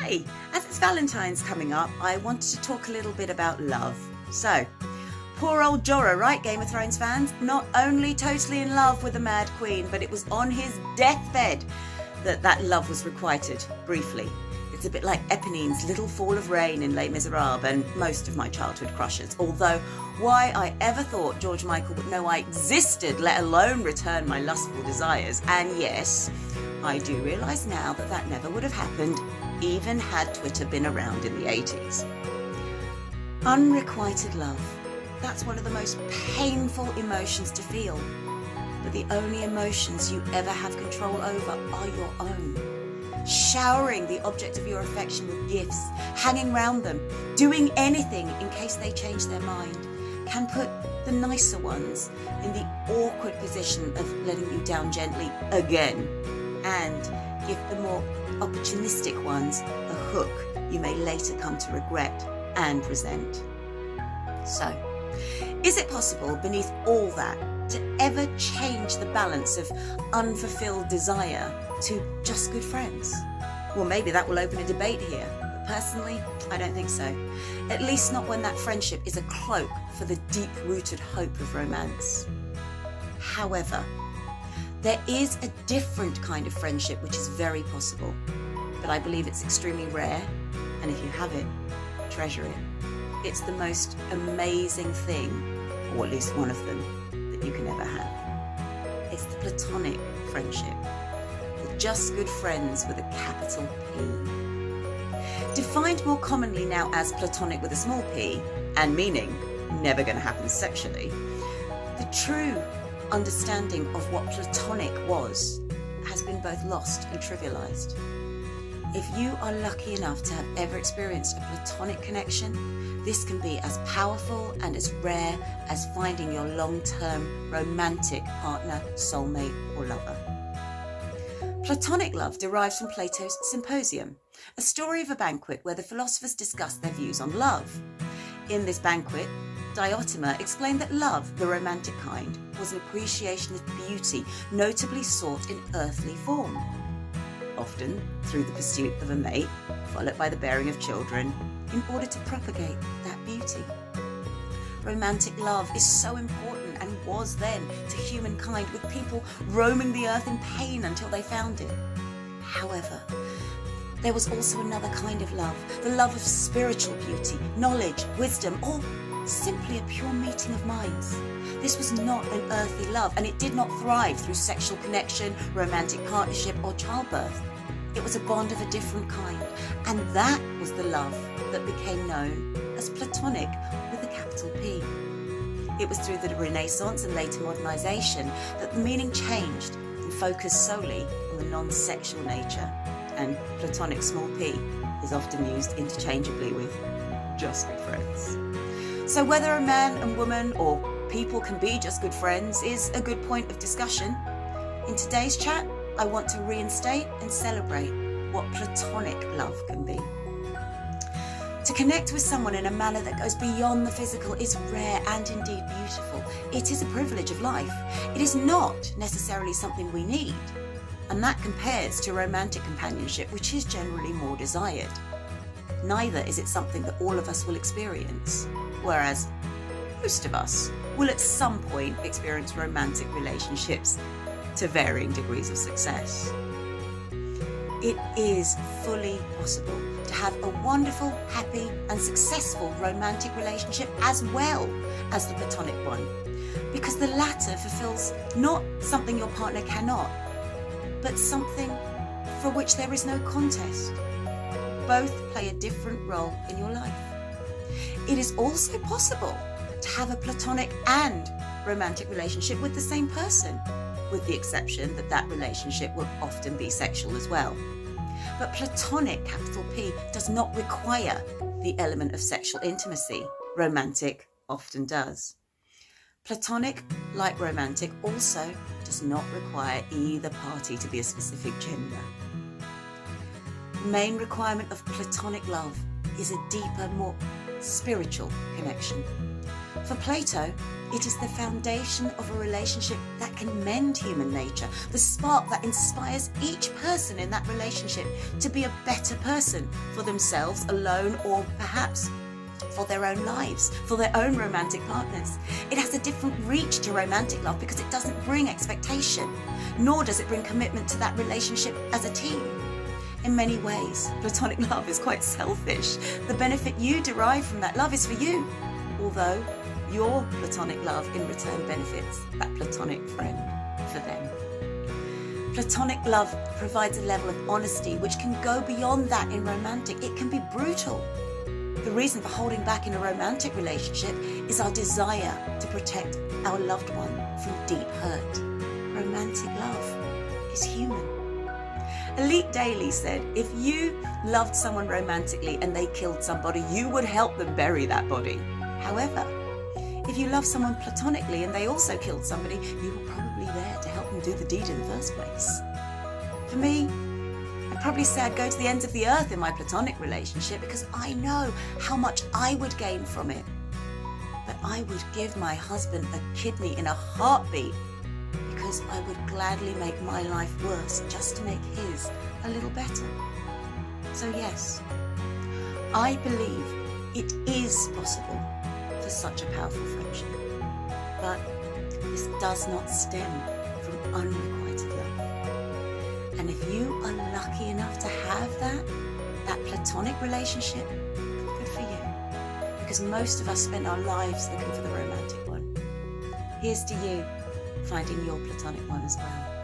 Hi, as it's Valentine's coming up, I wanted to talk a little bit about love. So, poor old Jorah, right, Game of Thrones fans? Not only totally in love with the Mad Queen, but it was on his deathbed that love was requited, briefly. It's a bit like Eponine's little fall of rain in Les Miserables and most of my childhood crushes. Although, why I ever thought George Michael would know I existed, let alone return my lustful desires. And yes, I do realise now that never would have happened, even had Twitter been around in the 80s. Unrequited love. That's one of the most painful emotions to feel. But the only emotions you ever have control over are your own. Showering the object of your affection with gifts, hanging round them, doing anything in case they change their mind, can put the nicer ones in the awkward position of letting you down gently again, and give the more opportunistic ones a hook you may later come to regret and resent. So, is it possible beneath all that to ever change the balance of unfulfilled desire to just good friends? Well, maybe that will open a debate here, but personally, I don't think so. At least not when that friendship is a cloak for the deep-rooted hope of romance. However, there is a different kind of friendship which is very possible, but I believe it's extremely rare, and if you have it, treasure it. It's the most amazing thing, or at least one of them, that you can ever have. It's the platonic friendship, the just good friends with a capital P. Defined more commonly now as platonic with a small p, and meaning never going to happen sexually, the true understanding of what platonic was has been both lost and trivialized. If you are lucky enough to have ever experienced a platonic connection, this can be as powerful and as rare as finding your long-term romantic partner, soulmate, or lover. Platonic love derives from Plato's Symposium, a story of a banquet where the philosophers discussed their views on love. In this banquet, Diotima explained that love, the romantic kind, was an appreciation of beauty notably sought in earthly form, often through the pursuit of a mate, followed by the bearing of children, in order to propagate that beauty. Romantic love is so important and was then to humankind, with people roaming the earth in pain until they found it. However, there was also another kind of love, the love of spiritual beauty, knowledge, wisdom, or simply a pure meeting of minds. This was not an earthly love, and it did not thrive through sexual connection, romantic partnership, or childbirth. It was a bond of a different kind, and that was the love that became known as Platonic with a capital P. It was through the Renaissance and later modernization that the meaning changed and focused solely on the non-sexual nature, and Platonic small p is often used interchangeably with just good friends. So whether a man and woman or people can be just good friends is a good point of discussion. In today's chat, I want to reinstate and celebrate what platonic love can be. To connect with someone in a manner that goes beyond the physical is rare and indeed beautiful. It is a privilege of life. It is not necessarily something we need, and that compares to romantic companionship, which is generally more desired. Neither is it something that all of us will experience, whereas most of us will at some point experience romantic relationships to varying degrees of success. It is fully possible to have a wonderful, happy, and successful romantic relationship as well as the platonic one, because the latter fulfills not something your partner cannot, but something for which there is no contest. Both play a different role in your life. It is also possible to have a platonic and romantic relationship with the same person, with the exception that relationship will often be sexual as well. But platonic, capital P, does not require the element of sexual intimacy. Romantic often does. Platonic, like romantic, also does not require either party to be a specific gender. The main requirement of platonic love is a deeper, more spiritual connection. For Plato, it is the foundation of a relationship that can mend human nature, the spark that inspires each person in that relationship to be a better person for themselves alone, or perhaps for their own lives, for their own romantic partners. It has a different reach to romantic love because it doesn't bring expectation, nor does it bring commitment to that relationship as a team. In many ways, platonic love is quite selfish. The benefit you derive from that love is for you, although your platonic love in return benefits that platonic friend for them. Platonic love provides a level of honesty which can go beyond that in romantic. It can be brutal. The reason for holding back in a romantic relationship is our desire to protect our loved one from deep hurt. Romantic love is human. Elite Daily said, if you loved someone romantically and they killed somebody, you would help them bury that body. However, if you love someone platonically and they also killed somebody, you were probably there to help them do the deed in the first place. For me, I'd probably say I'd go to the ends of the earth in my platonic relationship because I know how much I would gain from it. But I would give my husband a kidney in a heartbeat because I would gladly make my life worse just to make his a little better. So yes, I believe it is possible for such a powerful friendship. But this does not stem from unrequited love. And if you are lucky enough to have that platonic relationship, good for you. Because most of us spend our lives looking for the romantic one. Here's to you finding your platonic one as well.